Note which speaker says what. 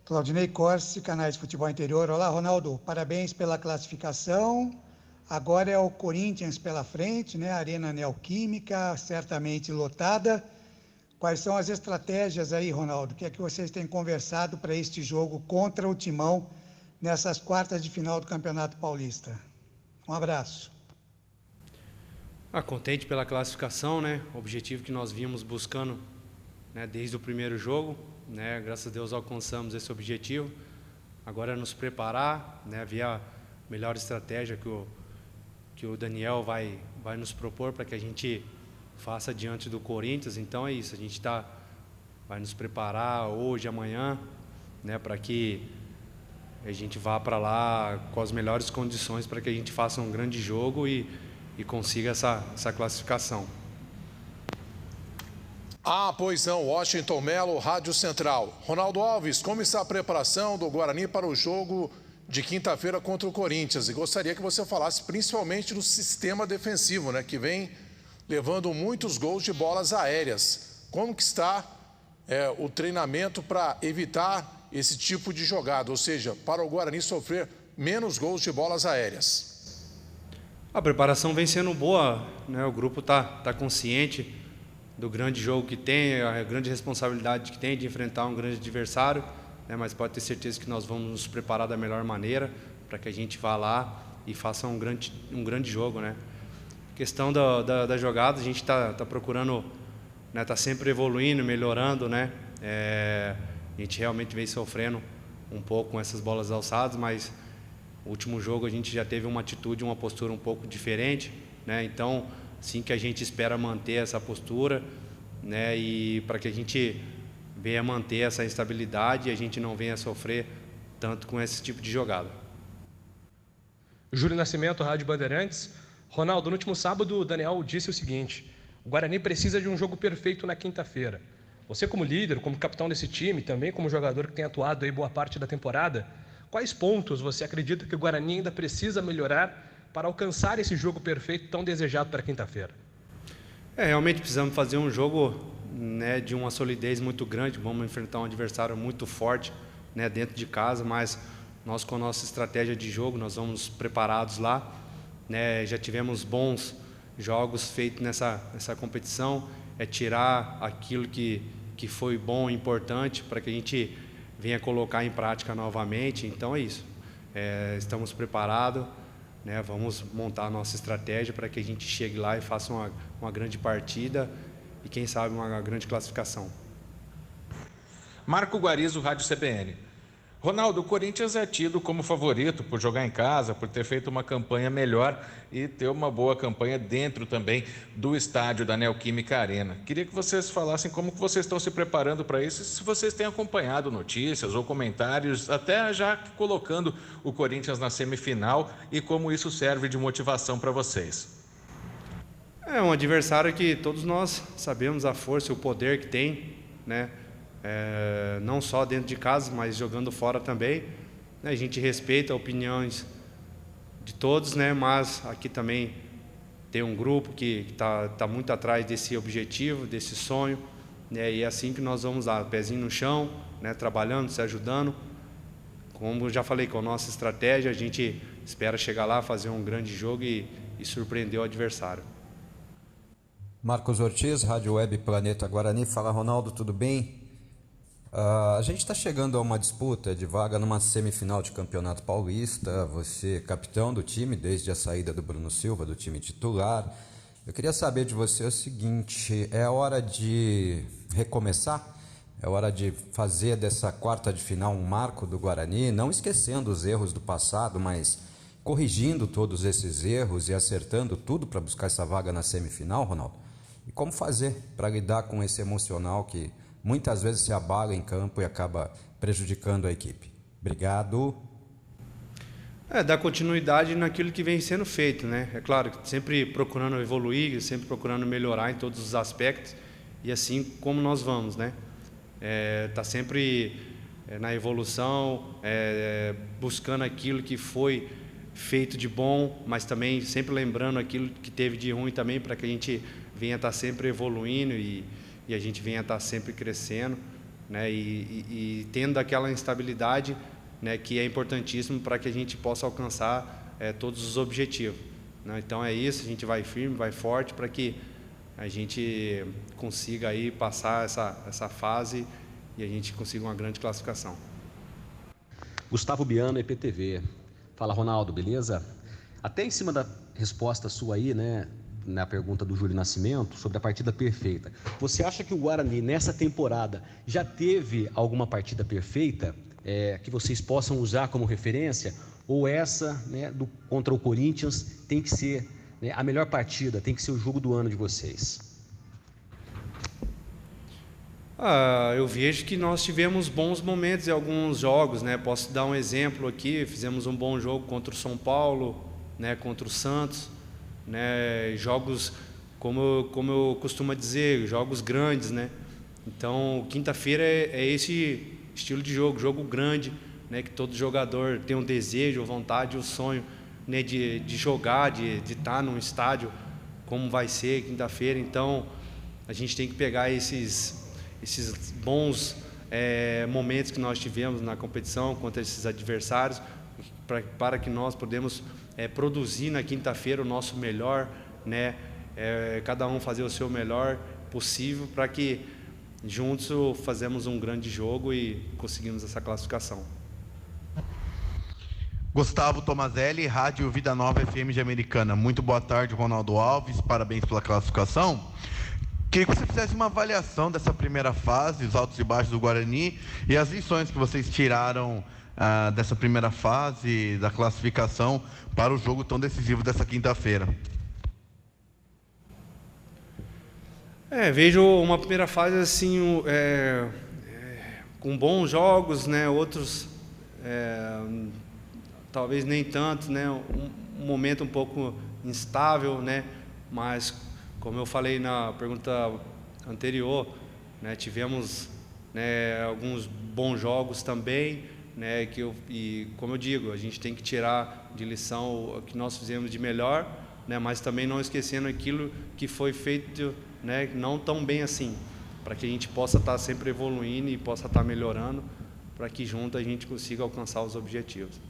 Speaker 1: Claudinei Corsi, canais de futebol interior. Olá, Ronaldo, parabéns pela classificação. Agora é o Corinthians pela frente, né? Arena Neoquímica, certamente lotada. Quais são as estratégias aí, Ronaldo? O que é que vocês têm conversado para este jogo contra o Timão nessas quartas de final do Campeonato Paulista? Um abraço.
Speaker 2: Contente pela classificação, né? Objetivo que nós vínhamos buscando, né, desde o primeiro jogo, né? Graças a Deus alcançamos esse objetivo. Agora é nos preparar, né? Ver a melhor estratégia que o Daniel vai nos propor para que a gente faça diante do Corinthians. Então é isso, a gente vai nos preparar hoje, amanhã, né? Para que a gente vá para lá com as melhores condições para que a gente faça um grande jogo e consiga essa classificação.
Speaker 3: Pois não, Washington Melo, Rádio Central. Ronaldo Alves, como está a preparação do Guarani para o jogo de quinta-feira contra o Corinthians? E gostaria que você falasse principalmente do sistema defensivo, né, que vem levando muitos gols de bolas aéreas. Como que está o treinamento para evitar esse tipo de jogada, ou seja, para o Guarani sofrer menos gols de bolas aéreas?
Speaker 2: A preparação vem sendo boa, né? O grupo está consciente do grande jogo que tem, a grande responsabilidade que tem de enfrentar um grande adversário, né? Mas pode ter certeza que nós vamos nos preparar da melhor maneira para que a gente vá lá e faça um grande jogo, né? Questão da jogada, a gente está procurando, né? Está sempre evoluindo, melhorando, né? A gente realmente vem sofrendo um pouco com essas bolas alçadas, mas o último jogo a gente já teve uma atitude, uma postura um pouco diferente, né? Então, sim, que a gente espera manter essa postura, né? E para que a gente venha manter essa instabilidade e a gente não venha sofrer tanto com esse tipo de jogada.
Speaker 4: Júlio Nascimento, Rádio Bandeirantes. Ronaldo, no último sábado o Daniel disse o seguinte: o Guarani precisa de um jogo perfeito na quinta-feira. Você, como líder, como capitão desse time, também como jogador que tem atuado aí boa parte da temporada, quais pontos você acredita que o Guarani ainda precisa melhorar para alcançar esse jogo perfeito tão desejado para quinta-feira?
Speaker 2: Realmente precisamos fazer um jogo, né, de uma solidez muito grande. Vamos enfrentar um adversário muito forte, né, dentro de casa, mas nós, com a nossa estratégia de jogo, nós vamos preparados lá, né? Já tivemos bons jogos feitos nessa competição, tirar aquilo que foi bom e importante para que a gente venha colocar em prática novamente. Então é isso, estamos preparados, né? Vamos montar a nossa estratégia para que a gente chegue lá e faça uma grande partida e quem sabe uma grande classificação.
Speaker 5: Marco Guarizo, Rádio CBN. Ronaldo, o Corinthians é tido como favorito por jogar em casa, por ter feito uma campanha melhor e ter uma boa campanha dentro também do estádio da Neoquímica Arena. Queria que vocês falassem como que vocês estão se preparando para isso, se vocês têm acompanhado notícias ou comentários, até já colocando o Corinthians na semifinal e como isso serve de motivação para vocês.
Speaker 2: É um adversário que todos nós sabemos a força e o poder que tem, né? Não só dentro de casa, mas jogando fora também. A gente respeita opiniões de todos, né? Mas aqui também tem um grupo que está muito atrás desse objetivo, desse sonho, né? E é assim que nós vamos lá, pezinho no chão, né? Trabalhando, se ajudando. Como eu já falei, com a nossa estratégia, a gente espera chegar lá, fazer um grande jogo e surpreender o adversário.
Speaker 6: Marcos Ortiz, Rádio Web Planeta Guarani. Fala, Ronaldo, tudo bem? A gente está chegando a uma disputa de vaga numa semifinal de Campeonato Paulista. Você, capitão do time, desde a saída do Bruno Silva, do time titular. Eu queria saber de você o seguinte: é hora de recomeçar? É hora de fazer dessa quarta de final um marco do Guarani, não esquecendo os erros do passado, mas corrigindo todos esses erros e acertando tudo para buscar essa vaga na semifinal, Ronaldo? E como fazer para lidar com esse emocional que muitas vezes se abala em campo e acaba prejudicando a equipe? Obrigado.
Speaker 2: Dar continuidade naquilo que vem sendo feito, né? É claro, sempre procurando evoluir, sempre procurando melhorar em todos os aspectos, e assim como nós vamos, né? Tá sempre na evolução, buscando aquilo que foi feito de bom, mas também sempre lembrando aquilo que teve de ruim também, para que a gente venha estar sempre evoluindo e a gente venha estar sempre crescendo, né, e tendo aquela instabilidade, né, que é importantíssimo para que a gente possa alcançar todos os objetivos, né? Então é isso, a gente vai firme, vai forte para que a gente consiga aí passar essa fase e a gente consiga uma grande classificação.
Speaker 7: Gustavo Biano, EPTV. Fala, Ronaldo, beleza? Até em cima da resposta sua aí, né, na pergunta do Júlio Nascimento sobre a partida perfeita, você acha que o Guarani nessa temporada já teve alguma partida perfeita que vocês possam usar como referência? Ou essa, né, contra o Corinthians tem que ser, né, a melhor partida, tem que ser o jogo do ano de vocês?
Speaker 2: Eu vejo que nós tivemos bons momentos em alguns jogos, né? Posso dar um exemplo aqui, fizemos um bom jogo contra o São Paulo, né, contra o Santos, né, jogos, como eu costumo dizer, jogos grandes, né? Então, quinta-feira é esse estilo de jogo grande, né, que todo jogador tem um desejo, a vontade, o sonho, né, de jogar, de estar num estádio, como vai ser quinta-feira. Então, a gente tem que pegar esses bons momentos que nós tivemos na competição contra esses adversários, para que nós podemos produzir na quinta-feira o nosso melhor, né? Cada um fazer o seu melhor possível para que juntos fazemos um grande jogo e conseguimos essa classificação.
Speaker 8: Gustavo Tomazelli, Rádio Vida Nova FM de Americana. Muito boa tarde, Ronaldo Alves, parabéns pela classificação. Queria que você fizesse uma avaliação dessa primeira fase, os altos e baixos do Guarani e as lições que vocês tiraram dessa primeira fase, da classificação, para o jogo tão decisivo dessa quinta-feira.
Speaker 2: Vejo uma primeira fase assim, com bons jogos, né? Outros talvez nem tanto, né? Um momento um pouco instável, né? Mas como eu falei na pergunta anterior, né, tivemos, né, alguns bons jogos também, né, e como eu digo, a gente tem que tirar de lição o que nós fizemos de melhor, né, mas também não esquecendo aquilo que foi feito, né, não tão bem assim, para que a gente possa estar sempre evoluindo e possa estar melhorando, para que junto a gente consiga alcançar os objetivos.